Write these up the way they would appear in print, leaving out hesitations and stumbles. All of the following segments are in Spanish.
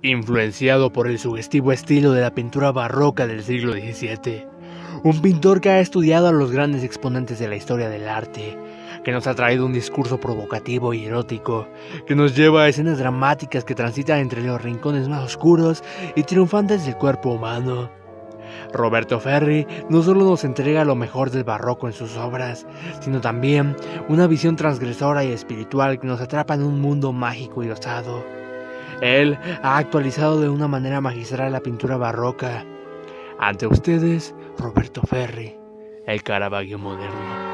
Influenciado por el sugestivo estilo de la pintura barroca del siglo XVII, un pintor que ha estudiado a los grandes exponentes de la historia del arte, que nos ha traído un discurso provocativo y erótico, que nos lleva a escenas dramáticas que transitan entre los rincones más oscuros y triunfantes del cuerpo humano. Roberto Ferri no solo nos entrega lo mejor del barroco en sus obras, sino también una visión transgresora y espiritual que nos atrapa en un mundo mágico y osado. Él ha actualizado de una manera magistral la pintura barroca. Ante ustedes, Roberto Ferri, el Caravaggio moderno.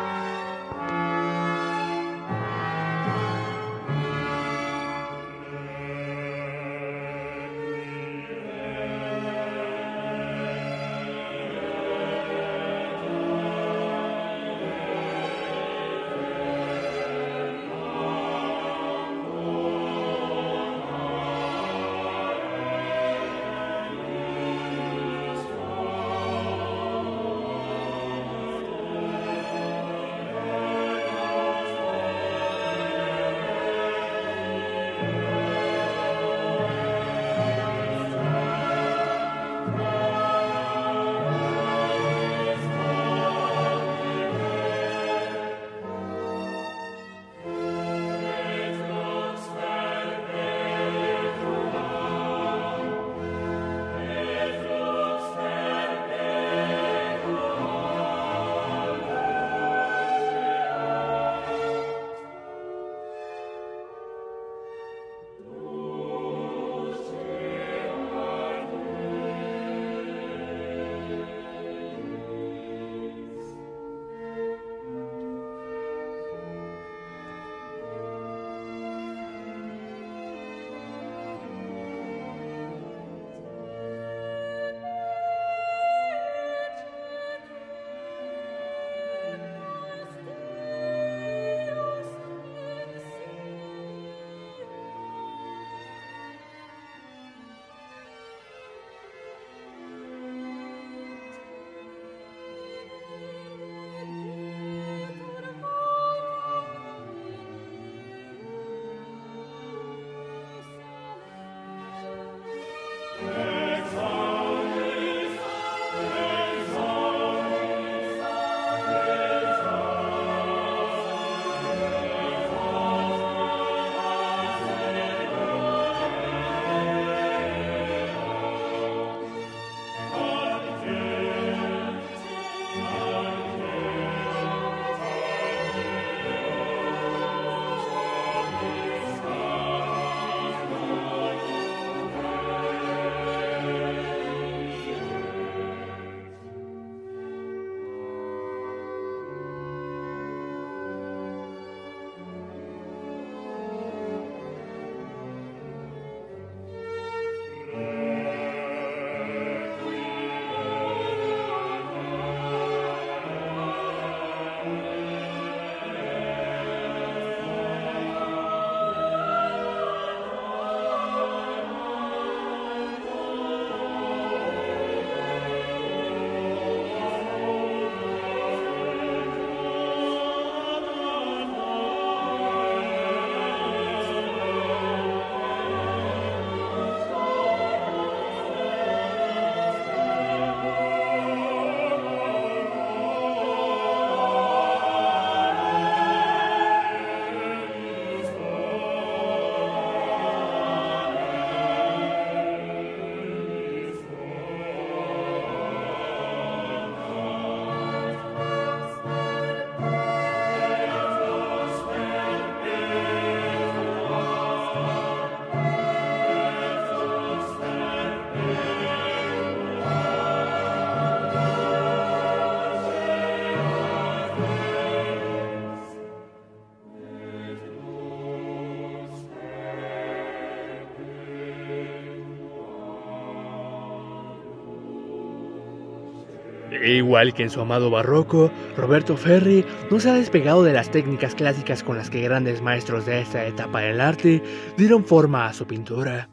Igual que en su amado barroco, Roberto Ferri no se ha despegado de las técnicas clásicas con las que grandes maestros de esta etapa del arte dieron forma a su pintura.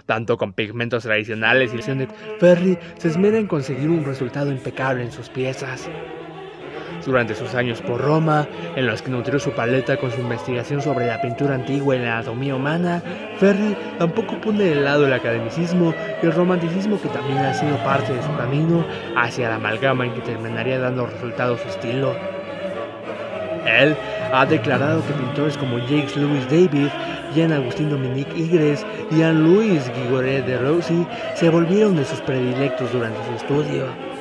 Tanto con pigmentos tradicionales y la de Ferri se esmera en conseguir un resultado impecable en sus piezas. Durante sus años por Roma, en los que nutrió su paleta con su investigación sobre la pintura antigua y la anatomía humana, Ferri tampoco pone de lado el academicismo y el romanticismo que también ha sido parte de su camino hacia la amalgama en que terminaría dando resultado su estilo. Él ha declarado que pintores como Jacques Louis David, Jean-Agustin Dominique Ingres y Jean-Louis Gigoret de Rossi se volvieron de sus predilectos durante su estudio.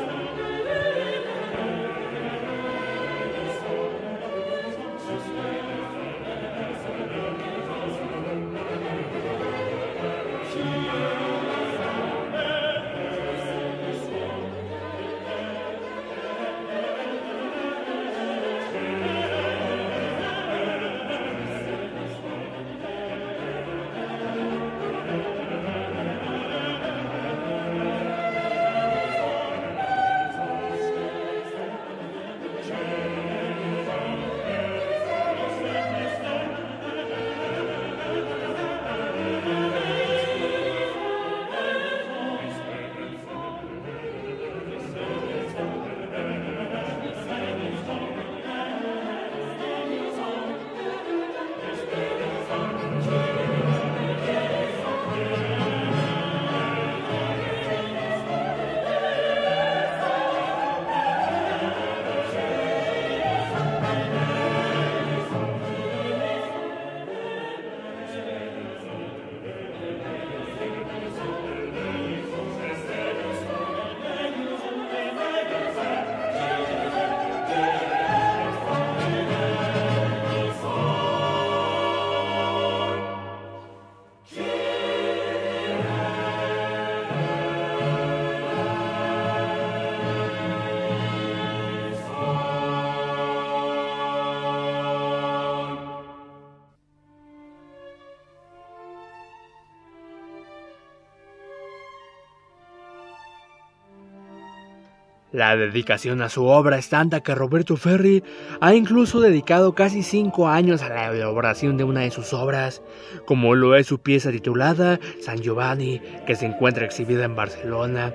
La dedicación a su obra es tanta que Roberto Ferri ha incluso dedicado casi 5 años a la elaboración de una de sus obras, como lo es su pieza titulada San Giovanni, que se encuentra exhibida en Barcelona,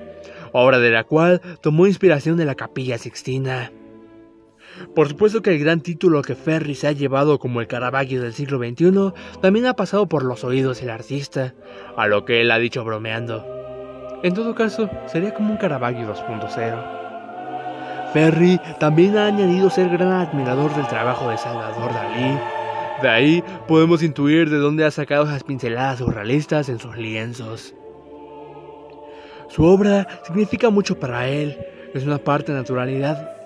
obra de la cual tomó inspiración de la Capilla Sixtina. Por supuesto que el gran título que Ferri se ha llevado como el Caravaggio del siglo XXI también ha pasado por los oídos del artista, a lo que él ha dicho bromeando. En todo caso, sería como un Caravaggio 2.0. Ferri también ha añadido ser gran admirador del trabajo de Salvador Dalí. De ahí podemos intuir de dónde ha sacado esas pinceladas surrealistas en sus lienzos. Su obra significa mucho para él, es una parte de naturalidad.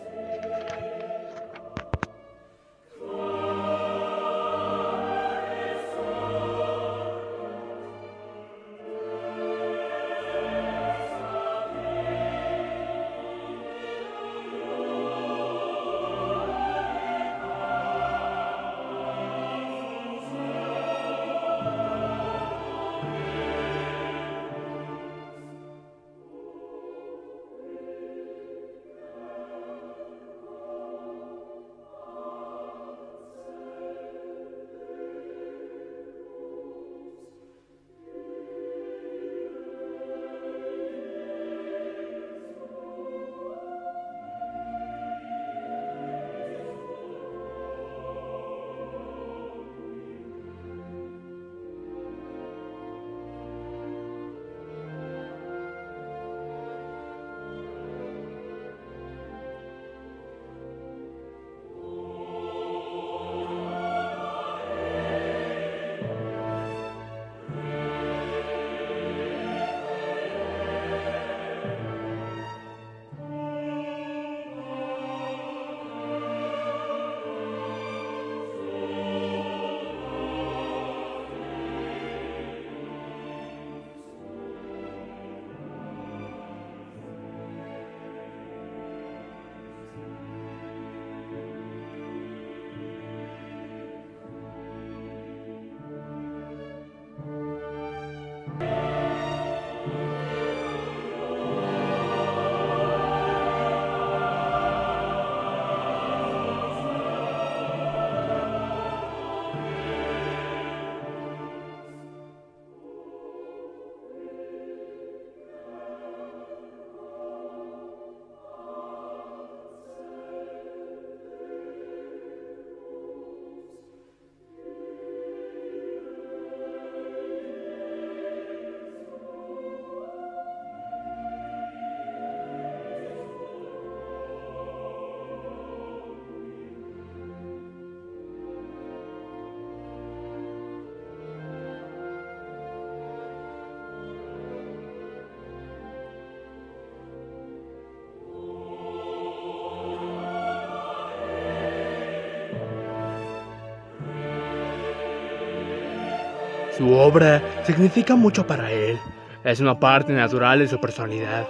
Su obra significa mucho para él. Es una parte natural de su personalidad.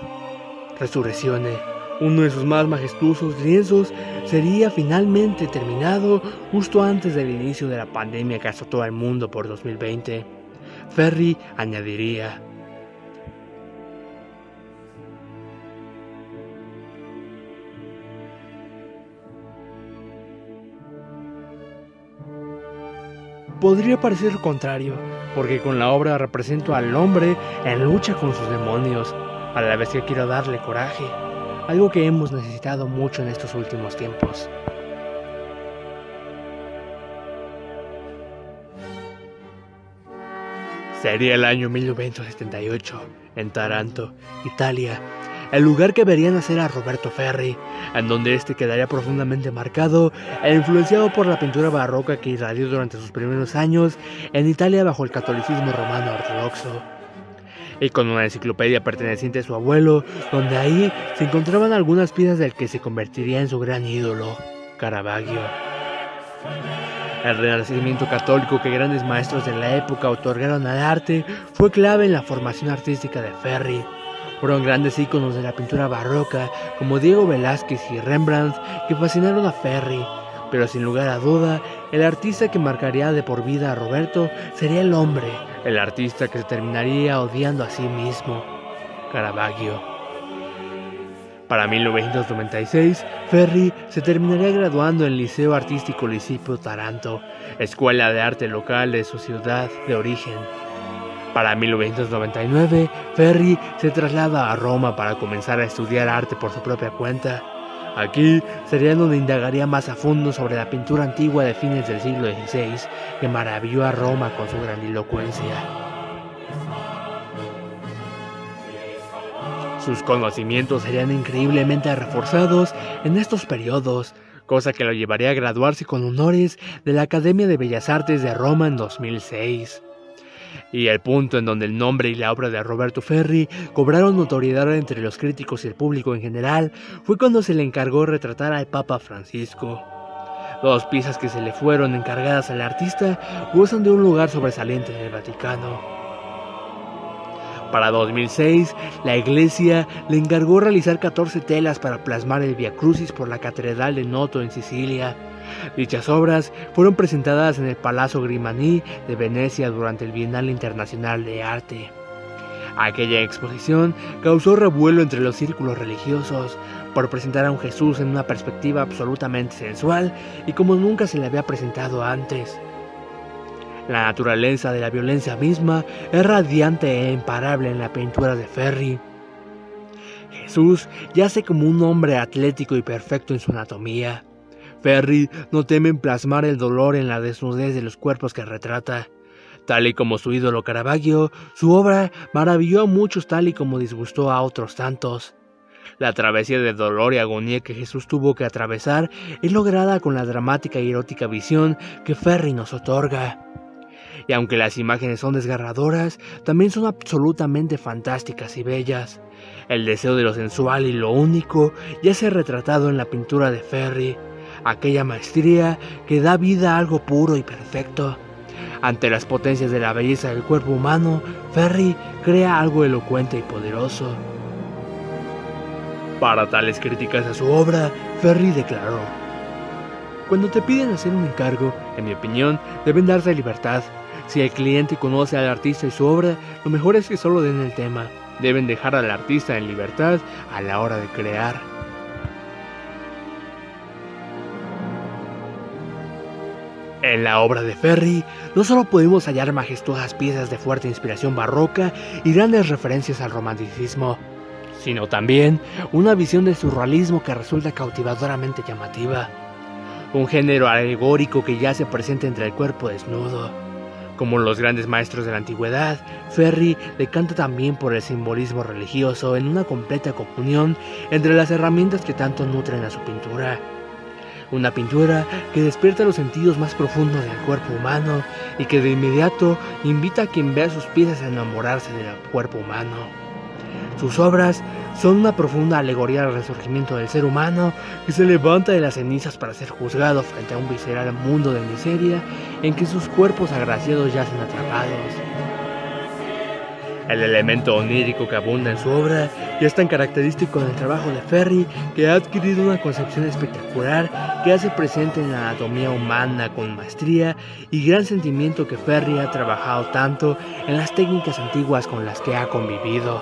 Resurreccione, uno de sus más majestuosos lienzos, sería finalmente terminado justo antes del inicio de la pandemia que azotó al mundo por 2020. Ferri añadiría: podría parecer lo contrario, porque con la obra represento al hombre en lucha con sus demonios, a la vez que quiero darle coraje, algo que hemos necesitado mucho en estos últimos tiempos. Sería el año 1978, en Taranto, Italia, el lugar que vería nacer a Roberto Ferri, en donde este quedaría profundamente marcado e influenciado por la pintura barroca que irradió durante sus primeros años en Italia bajo el catolicismo romano ortodoxo. Y con una enciclopedia perteneciente a su abuelo, donde ahí se encontraban algunas piezas del que se convertiría en su gran ídolo, Caravaggio. El renacimiento católico que grandes maestros de la época otorgaron al arte fue clave en la formación artística de Ferri. Fueron grandes íconos de la pintura barroca como Diego Velázquez y Rembrandt que fascinaron a Ferri, pero sin lugar a duda, el artista que marcaría de por vida a Roberto sería el hombre, el artista que se terminaría odiando a sí mismo, Caravaggio. Para 1996, Ferri se terminaría graduando en el Liceo Artístico Liceo Taranto, escuela de arte local de su ciudad de origen. Para 1999, Ferri se traslada a Roma para comenzar a estudiar arte por su propia cuenta. Aquí sería donde indagaría más a fondo sobre la pintura antigua de fines del siglo XVI, que maravilló a Roma con su grandilocuencia. Sus conocimientos serían increíblemente reforzados en estos periodos, cosa que lo llevaría a graduarse con honores de la Academia de Bellas Artes de Roma en 2006. Y el punto en donde el nombre y la obra de Roberto Ferri cobraron notoriedad entre los críticos y el público en general fue cuando se le encargó retratar al Papa Francisco. Dos piezas que se le fueron encargadas al artista gozan de un lugar sobresaliente en el Vaticano. Para 2006, la iglesia le encargó realizar 14 telas para plasmar el Via Crucis por la Catedral de Noto en Sicilia. Dichas obras fueron presentadas en el Palazzo Grimani de Venecia durante el Bienal Internacional de Arte. Aquella exposición causó revuelo entre los círculos religiosos por presentar a un Jesús en una perspectiva absolutamente sensual y como nunca se le había presentado antes. La naturaleza de la violencia misma es radiante e imparable en la pintura de Ferri. Jesús yace como un hombre atlético y perfecto en su anatomía. Ferri no teme en plasmar el dolor en la desnudez de los cuerpos que retrata. Tal y como su ídolo Caravaggio, su obra maravilló a muchos tal y como disgustó a otros tantos. La travesía de dolor y agonía que Jesús tuvo que atravesar es lograda con la dramática y erótica visión que Ferri nos otorga. Y aunque las imágenes son desgarradoras, también son absolutamente fantásticas y bellas. El deseo de lo sensual y lo único yace retratado en la pintura de Ferri, aquella maestría que da vida a algo puro y perfecto. Ante las potencias de la belleza del cuerpo humano, Ferri crea algo elocuente y poderoso. Para tales críticas a su obra, Ferri declaró: cuando te piden hacer un encargo, en mi opinión, deben darse libertad. Si el cliente conoce al artista y su obra, lo mejor es que solo den el tema. Deben dejar al artista en libertad a la hora de crear. En la obra de Ferri, no solo podemos hallar majestuosas piezas de fuerte inspiración barroca y grandes referencias al romanticismo, sino también una visión del surrealismo que resulta cautivadoramente llamativa. Un género alegórico que yace presente entre el cuerpo desnudo. Como los grandes maestros de la antigüedad, Ferri decanta también por el simbolismo religioso en una completa comunión entre las herramientas que tanto nutren a su pintura. Una pintura que despierta los sentidos más profundos del cuerpo humano y que de inmediato invita a quien vea sus piezas a enamorarse del cuerpo humano. Sus obras son una profunda alegoría al resurgimiento del ser humano que se levanta de las cenizas para ser juzgado frente a un visceral mundo de miseria en que sus cuerpos agraciados yacen atrapados. El elemento onírico que abunda en su obra ya es tan característico del trabajo de Ferri que ha adquirido una concepción espectacular que hace presente en la anatomía humana con maestría y gran sentimiento que Ferri ha trabajado tanto en las técnicas antiguas con las que ha convivido.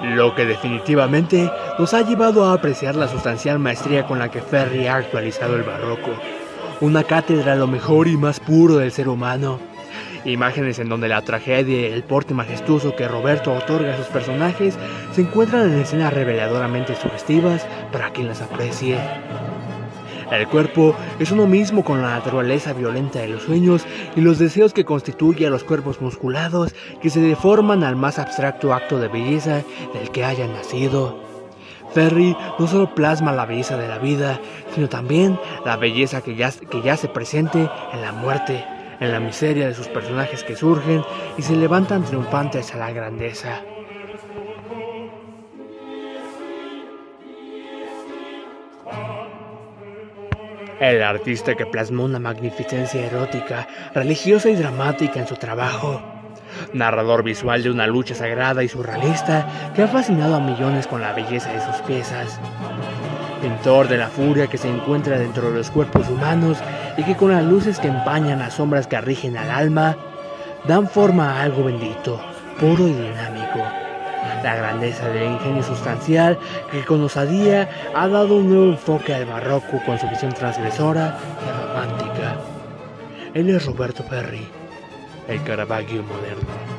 Lo que definitivamente nos ha llevado a apreciar la sustancial maestría con la que Ferri ha actualizado el barroco, una cátedra a lo mejor y más puro del ser humano. Imágenes en donde la tragedia y el porte majestuoso que Roberto otorga a sus personajes se encuentran en escenas reveladoramente sugestivas para quien las aprecie. El cuerpo es uno mismo con la naturaleza violenta de los sueños y los deseos que constituye a los cuerpos musculados que se deforman al más abstracto acto de belleza del que hayan nacido. Ferri no solo plasma la belleza de la vida, sino también la belleza que yace presente en la muerte, en la miseria de sus personajes que surgen y se levantan triunfantes a la grandeza. El artista que plasmó una magnificencia erótica, religiosa y dramática en su trabajo. Narrador visual de una lucha sagrada y surrealista que ha fascinado a millones con la belleza de sus piezas. Pintor de la furia que se encuentra dentro de los cuerpos humanos y que con las luces que empañan las sombras que rigen al alma, dan forma a algo bendito, puro y dinámico. La grandeza del ingenio sustancial que con osadía ha dado un nuevo enfoque al barroco con su visión transgresora y romántica. Él es Roberto Ferri, el Caravaggio moderno.